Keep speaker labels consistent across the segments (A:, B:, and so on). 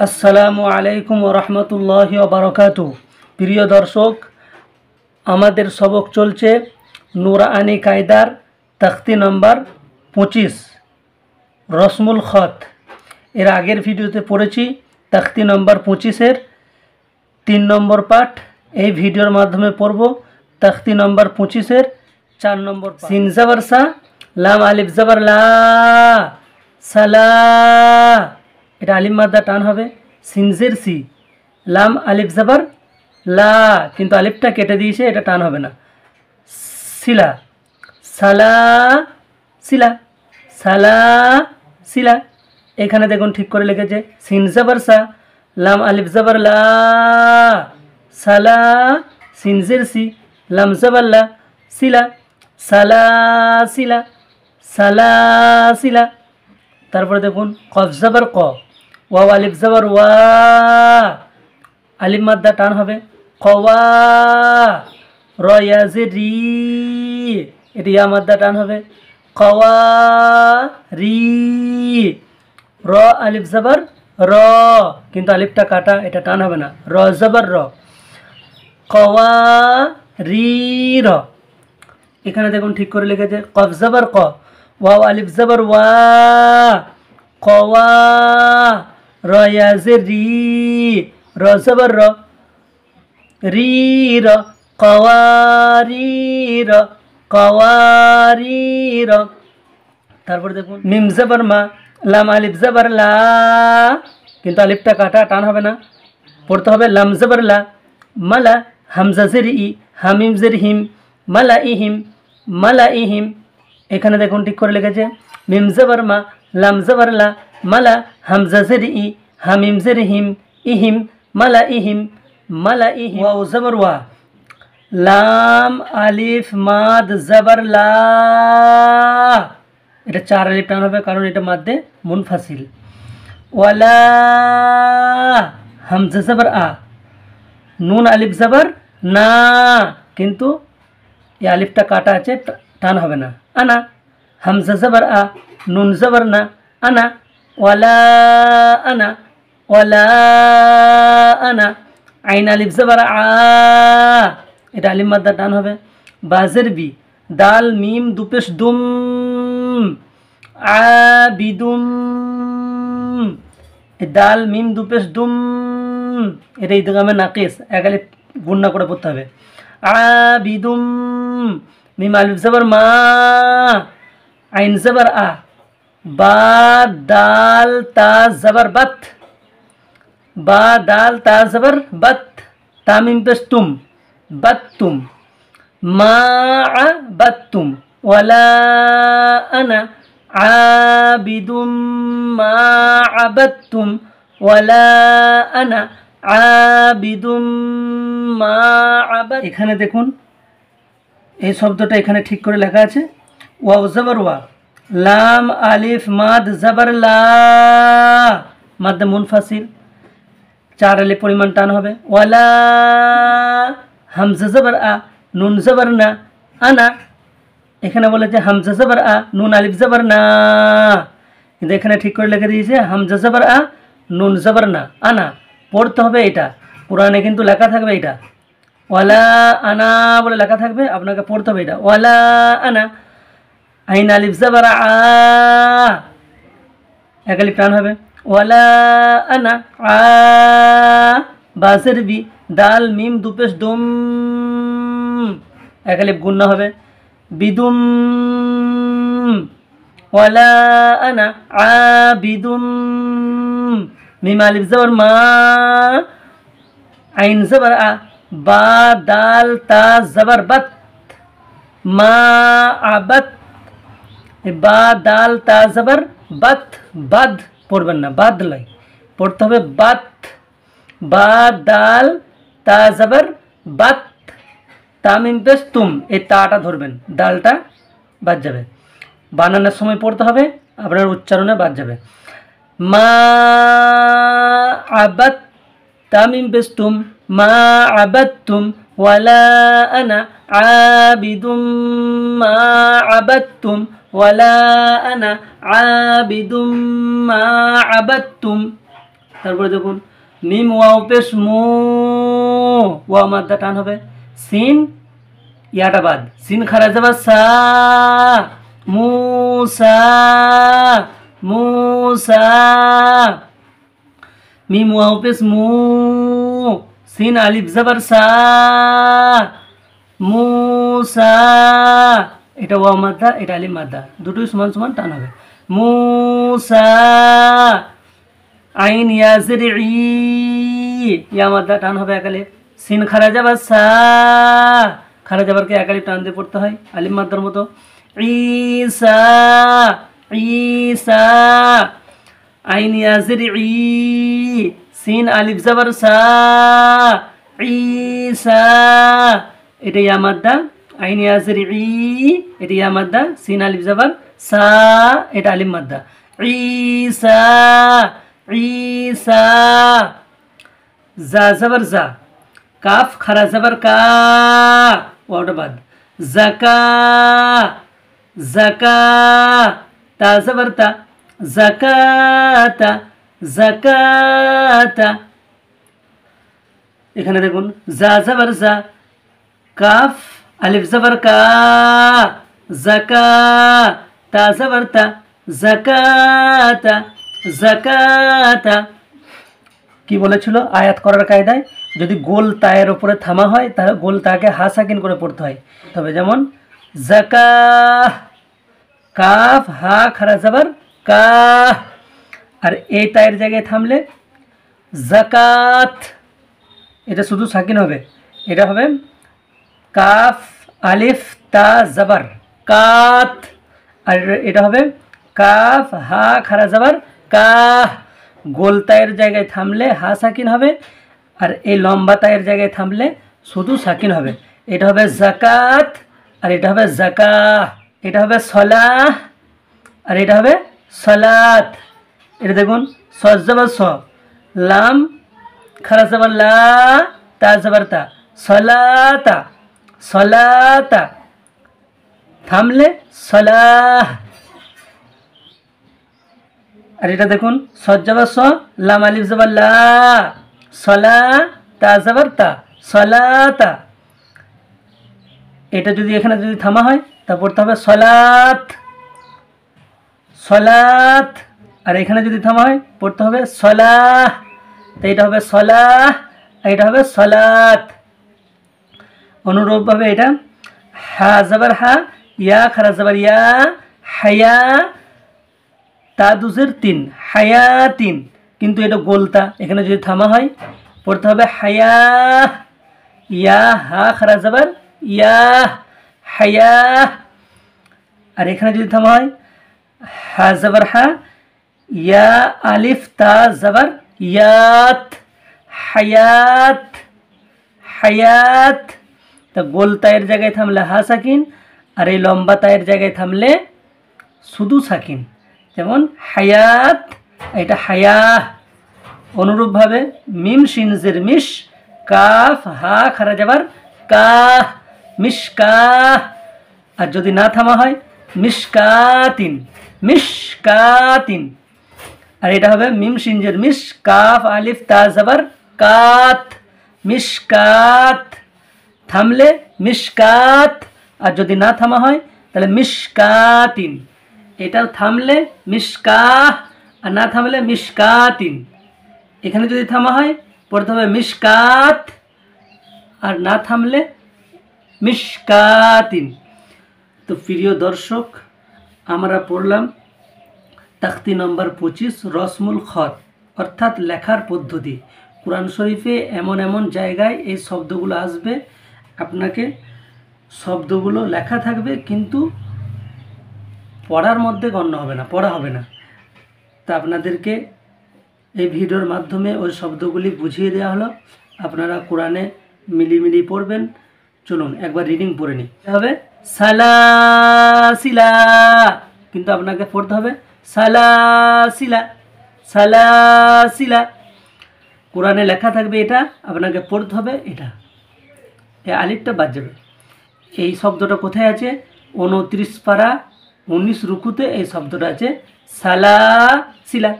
A: আসসালামু আলাইকুম ওয়া রাহমাতুল্লাহি ওয়া বারাকাতুহু। প্রিয় দর্শক, আমাদের সবক চলছে নুরানি কায়দার তখতি নম্বর 25 রসমুল খত। এর আগের ভিডিওতে পড়েছি তখতি নম্বর 25-এর 3 নম্বর পাঠ। এই ভিডিওর মাধ্যমে পড়ব তখতি নম্বর 25-এর 4 নম্বর পাঠ। সিন জবর সা, লাম আলিফ জবর লা, সালা। এটা আলিফ মাদ্দা টান হবে। সিনজের সি, লাম আলিফ জবর লা, কিন্তু আলিফটা কেটে দিয়েছে, এটা টান হবে না। সিলা, সালা সিলা, সালা সিলা। এখানে দেখুন ঠিক করে লিখেছে সিন জবর সা, লাম আলিফ জবর লা, সালা। সিনজের সি, লাম জবর লা, সিলা, সালা সিলা, সালা সিলা। তারপরে দেখুন কফ জবর ক, ওয়াও আলিফ জবর ওয়া, আলিফ মাদ্দা টান হবে। কওয়া, র ইয়াজে রি, এটা ইয়া মাদ্দা টান হবে। কওয়া রি, র আলিফ জবর র, কিন্তু আলিফটা কাটা, এটা টান হবে না। র জবর র, কওয়া রি র। এখানে দেখুন ঠিক করে লিখেছে কফ জবর ক, ওয়াও আলিফ জবর ওয়া, কওয়া, র ইয়াজে রি, র জবর র, রি র, কওয়ারি র, কওয়ারি র। তারপর দেখুন মিম জবর মা, লাম আলিফ জবর লা, কিন্তু আলিফটা কাটা, টান হবে না, পড়তে হবে লাম জবর লা, মালা, হামজা জের ই, হামিম জের হিম, মালা ইহিম, মালা ইহিম। এখানে দেখুন ঠিক করে লিখেছে মিম জবর মা, লাম জবর লা, মালা, হামজা জের ই, হামিম জের হিম, ইহিম, মালা ইহিম, মালা ইহিম। ওয়াও জবর ওয়া, লাম আলিফ মাদ জবর লা, এটা 4 আলিফ টান হবে, কারণ এটা মাদ্দে মুনফাসিল। ওয়ালা, হামজা জবর আ, নুন আলিফ জবর না, কিন্তু এই আলিফটা কাটা আছে, টান হবে না। আনা, হামজা জবর আ, নুন জবর না, আনা। ওয়ালা আনা, ওয়ালা আনা। আইন আলিফ জবর আ, এটা আলিফ মাদ্দা টান হবে। বাজের বি, দাল মিম দুপেশ দুম, আবিদুম, দাল মিম দুপেশ দুম, এটা ইদগামে নাকিস, এক আলিফ গুণনা করে পড়তে হবে। আবিদুম, মিম আলিফ জবর মা, আইন জবর আ, বা দাল তা জবর বাত, বা দাল তা জবর বাত, তামিম পেশ তুম, বাত্তুম, মা বাত্তুম। ওয়ালা আনা আবিদুম মা আবাদতুম, ওয়ালা আনা আবিদুম মা আবাদ। এখানে দেখুন এই শব্দটা এখানে ঠিক করে লেখা আছে ওয়াও জবর ওয়া, লাম আলিফ মাদ জবর লা, মাদ মুনফাসিল, 4 আলিফ পরিমাণ টান হবে। ওয়ালা, হামজা জবর আ, নুন জবর না, আনা। এখানে বলেছে হামজা জবর আ, নুন আলিফ জবর না, কিন্তু এখানে ঠিক করে লিখে দিয়েছে হামজা জবর আ, নুন জবর না, আনা। পড়তে হবে এটা, কোরআনে কিন্তু লেখা থাকবে এটা, ওয়ালা আনা বলে লেখা থাকবে, আপনাকে পড়তে হবে এটা। ওয়ালা আনা, আইন আলিফ জবর আ, এক আলিফ টান হবে। ওয়ালা আনা আ, বাজের বি, দাল মিম দুপেশ দুম, এক আলিফ গুণনা হবে। বিদুম, ওয়ালা আনা আবিদুম, মিম আলিফ জবর মা, আইন জবর আ, বা দাল তা জবর বাত, মা আবাত, বা দাল তা জবর বাত, বাদ পড়বেন না, বাদ লাই পড়তে হবে বাত, বা দাল তা জবর বাত, তামিম পেশ তুম, এই তাটা ধরবেন, দালটা বাদ যাবে, বানানোর সময় পড়তে হবে, আপনার উচ্চারণে বাদ যাবে। মা আবাদ, তামিম পেশ তুম, মা আবাদতুম, ওয়ালা আনা আবিদুম মা আবাদতুম, ওয়ালা আনা আবিদুম মা আবাদতুম। তারপরে দেখুন মিম ওয়াও পেশ মু, ওয়া মাদ্দা টান হবে, সিন ইয়াটা বাদ, সিন খারা যাবা সা, মুসা মুসা, মিম ওয়াও পেশ মু, সিন আলিফ জাবার সা, মুসা, এটা ওয়া মাদ্দা, এটা আলিফ মাদ্দা, দুটোই সমান সমান টান হবে। মুসা, আইন ইয়াজের ইয়া মাদ্দা টান হবে একালে, সিন খারা যাবার সা, খারা যাবারকে একালে টান দিয়ে পড়তে হয় আলিফ মাদ্দার মতো। ঈসা ঈসা, আইন ইয়াজের সিন আলিফ জাবার সা, ঈসা, এটা ইয়া মাদ্দা, আইন ইয়াজের এটা ইয়া মাদ্দা, সিন আলিফ জাবার সা, এটা আলিফ মাদ্দা। ঈসা ঈসা, জা জাবার জা, কাফ খারা জাবার কা, ওটা বাদ, জাকা জাকা, তা জাবার তা, জাকাতা জাকাতা। এখানে দেখুন জা জাবার জা, কাফ আলিফ জাবার কা, জাকা, তা জাবার তা, জাকাতা জাকাতা। কি বলেছিল আয়াত করার কায়দায়, যদি গোল তায়ের উপরে থামা হয় তাহলে গোল তাকে হা সাকিন করে পড়তে হয়। তবে যেমন জাকা, কাফ হা খারা জাবার কা, আর এই তায়ের জায়গায় থামলে জাকাত, এটা শুধু সাকিন হবে, এটা হবে কাফ আলিফ তা জাবার কাত, আর এটা হবে কাফ হা খারা জাবার কা। গোল তায়ের জায়গায় থামলে হা সাকিন হবে, আর এই লম্বা তায়ের জায়গায় থামলে শুধু সাকিন হবে। এটা হবে জাকাত, আর এটা হবে জাকা, এটা হবে সলাহ, আর এটা হবে সলাত। এটা দেখুন সজ জাবার স, লাম খারা জাবার লা, তা জাবার তা, সলাতা সলাতা, থামলে সলাহ। আর এটা দেখুন সজ জাবার স, লাম আলিফ জাবার লা, সলা, তা জাবার তা, সলাতা। এটা যদি এখানে যদি থামা হয় তা পড়তে হবে সলাত সলাত, আর এখানে যদি থামা হয় পড়তে হবে সলাহ, তো এটা হবে সলাহ, এটা হবে সলাত। অনুরূপভাবে এটা হা জাবার হা, ইয়া খারা জাবার ইয়া, হায়া, তা দুজের তিন, হায়াতিন, কিন্তু এটা গোলতা, এখানে যদি থামা হয় পড়তে হবে হায়া, ইয়া হা খারা জাবার ইয়া, হায়া, আর এখানে যদি থামা হয় হা জাবার হা, ইয়া আলিফ তা জাবার ইয়াত, হায়াত হায়াত। তা গোল তায়ের জায়গায় থামলে হা সাকিন, আর এই লম্বা তায়ের জায়গায় থামলে শুধু সাকিন, যেমন হায়াত, এটা হায়া। অনুরূপভাবে মিম শিনজের মিশ, কাফ হা খারা যাবার কা, মিশকাহ, আর যদি না থামা হয় মিশকাতিন মিশকাতিন, আর এটা হবে মিম শিনজের মিশ, কাফ আলিফ তা জাবার কাত, মিশকাত, থামলে মিশকাত, আর যদি না থামা হয় তাহলে মিশকাতিন। এটা থামলে মিশকাহ, আর না থামলে মিশকাতিন। এখানে যদি থামা হয় পড়তে হবে মিশকাত, আর না থামলে মিশকাতিন। তো প্রিয় দর্শক, আমরা পড়লাম তাখতি নম্বর 25 রসমুল খত, অর্থাৎ লেখার পদ্ধতি। কোরআন শরীফে এমন এমন জায়গায় এই শব্দগুলো আসবে, আপনাকে শব্দগুলো লেখা থাকবে কিন্তু পড়ার মধ্যে গণ্য হবে না, পড়া হবে না। তা আপনাদেরকে এই ভিডিওর মাধ্যমে ওই শব্দগুলি বুঝিয়ে দেওয়া হলো, আপনারা কোরআনে মিলিমিলি পড়বেন। চলুন একবার রিডিং পড়ে নিই। হবে সালাসিলা, কিন্তু আপনাকে পড়তে হবে সালাসিলা সালাসিলা। কোরআনে লেখা থাকবে এটা, আপনাকে পড়তে হবে এটা, এই আলিফটা বাদ যাবে। এই শব্দটা কোথায় আছে? 29 পারা 19 রুকুতে এই শব্দটা আছে সালাসিলা।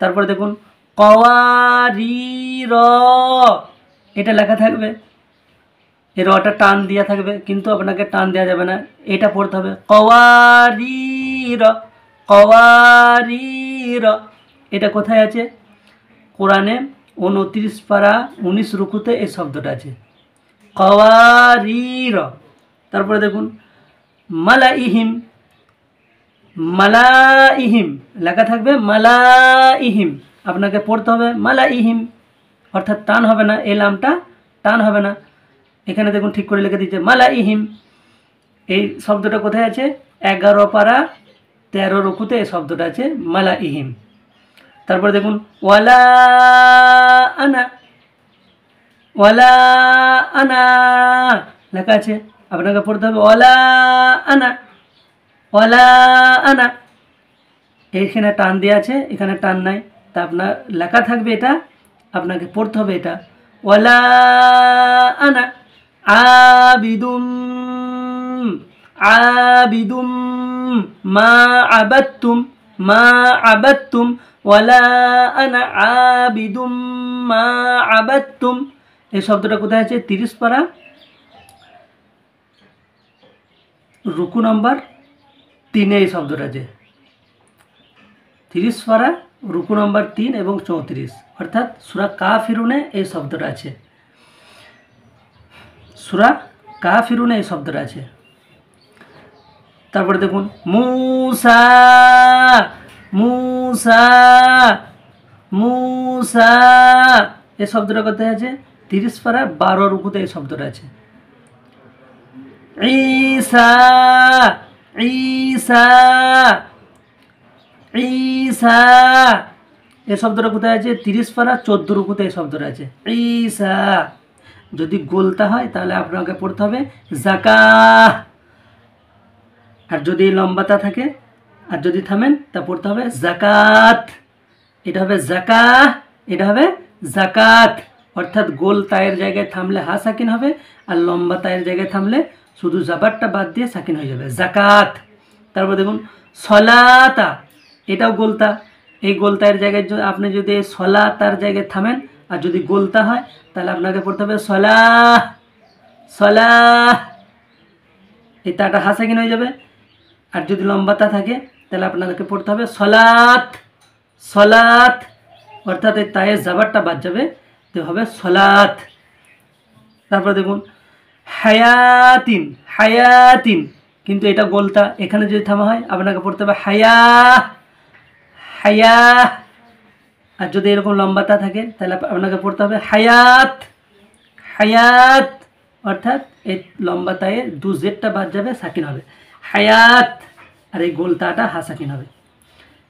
A: তারপরে দেখুন কওয়ারির, এটা লেখা থাকবে, এই রটা টান দেওয়া থাকবে, কিন্তু আপনাকে টান দেওয়া যাবে না, এটা পড়তে হবে কওয়ারির, কওয়ারির। এটা কোথায় আছে? কোরআনে 29 পারা 19 রুকুতে এই শব্দটা আছে, কওয়ারির। তারপরে দেখুন মালাইহিম, মালাইহিম লেখা থাকবে মালাইহিম, আপনাকে পড়তে হবে মালাইহিম, অর্থাৎ টান হবে না, এই লামটা টান হবে না। এখানে দেখুন ঠিক করে লিখে দিচ্ছে মালাইহিম। এই শব্দটা কোথায় আছে? 11 পারা 13 রুকুতে এই শব্দটা আছে মালাইহিম। তারপরে দেখুন ওয়ালা আনা, ওয়ালা আনা লেখা আছে, আপনাকে পড়তে হবে ওয়ালা আনা, ওয়ালা আনা। এইখানে টান দেওয়া আছে, এখানে টান নাই, তা আপনার লেখা থাকবে এটা, আপনাকে পড়তে হবে এটা ওয়ালা আনা আবিদুম, আবিদুম মা আবাদতুম, মা আবাদতুম, ওয়ালা আনা আবিদুম মা আবাদতুম। এই শব্দটা কোথায় আছে? 30 পারা রুকু নম্বর 3 এই শব্দটা আছে, 30 পারা রুকু নম্বর 3 এবং 34, অর্থাৎ সূরা কাফিরুনে এই শব্দটা আছে, সূরা কাফিরুনে এই শব্দটা আছে। তারপরে দেখুন মুসা, মুসা, মুসা, এই শব্দটা কোথায় আছে? 30 পারা 12 রুকুতে এই শব্দটা আছে। ঈসা, ঈসা, ঈসা, এই শব্দটা কোথায় আছে? 30 পারা 14 রুকুতে এই শব্দটা আছে ঈসা। যদি গোলতা হয় তাহলে আপনাকে পড়তে হবে যাকাহ, আর যদি লম্বাতা থাকে আর যদি থামেন তা পড়তে হবে যাকাত। এটা হবে যাকাহ, এটা হবে যাকাত, অর্থাৎ গোল তায়ের জায়গায় থামলে হা সাকিন হবে, আর লম্বা তায়ের জায়গায় থামলে শুধু জাবারটা বাদ দিয়ে সাকিন হয়ে যাবে যাকাত। তারপর দেখুন সলাতা, এটাও গোলতা, এই গোলতায়ের জায়গায় আপনি যদি সলাতার জায়গায় থামেন আর যদি গোলতা হয় তাহলে আপনাকে পড়তে হবে সলাহ, সলাহ, এই তাটা হা সাকিন হয়ে যাবে। আর যদি লম্বাতা থাকে তাহলে আপনাদেরকে পড়তে হবে সলাত, সলাত, অর্থাৎ এই তায়ের জাবারটা বাদ যাবে, তো হবে সলাত। তারপর দেখুন হায়াতিন, হায়াতিন, কিন্তু এটা গোলতা, এখানে যদি থামা হয় আপনাকে পড়তে হবে হায়া, হায়া, আর যদি এরকম লম্বাতা থাকে তাহলে আপনাকে পড়তে হবে হায়াত, হায়াত, অর্থাৎ এই লম্বাতায়ে দু জেডটা বাদ যাবে, সাকিন হবে হায়াত, আর এই গোলতাটা হা সাকিন হবে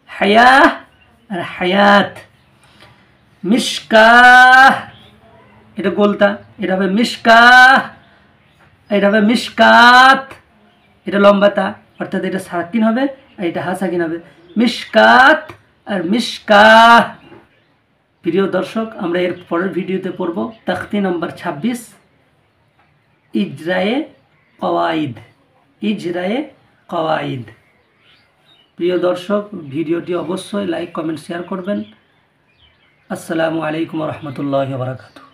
A: হায়া আর হায়াত। মিশকাহ, এটা গোলতা, এটা হবে মিশকাহ, এটা হবে মিশকাত, এটা লম্বাতা, অর্থাৎ এটা সাকিন হবে আর এটা হা সাকিন হবে মিশকাত আর মিশকাহ। প্রিয় দর্শক, আমরা এর পরের ভিডিওতে পড়ব তাখতি নম্বর 26 ইজরায়ে কওয়াইদ, ইজরায়ে কওয়াইদ। প্রিয় দর্শক, ভিডিওটি অবশ্যই লাইক কমেন্ট শেয়ার করবেন। আসসালামু আলাইকুম ওয়া রাহমাতুল্লাহি ওয়া বারাকাতুহু।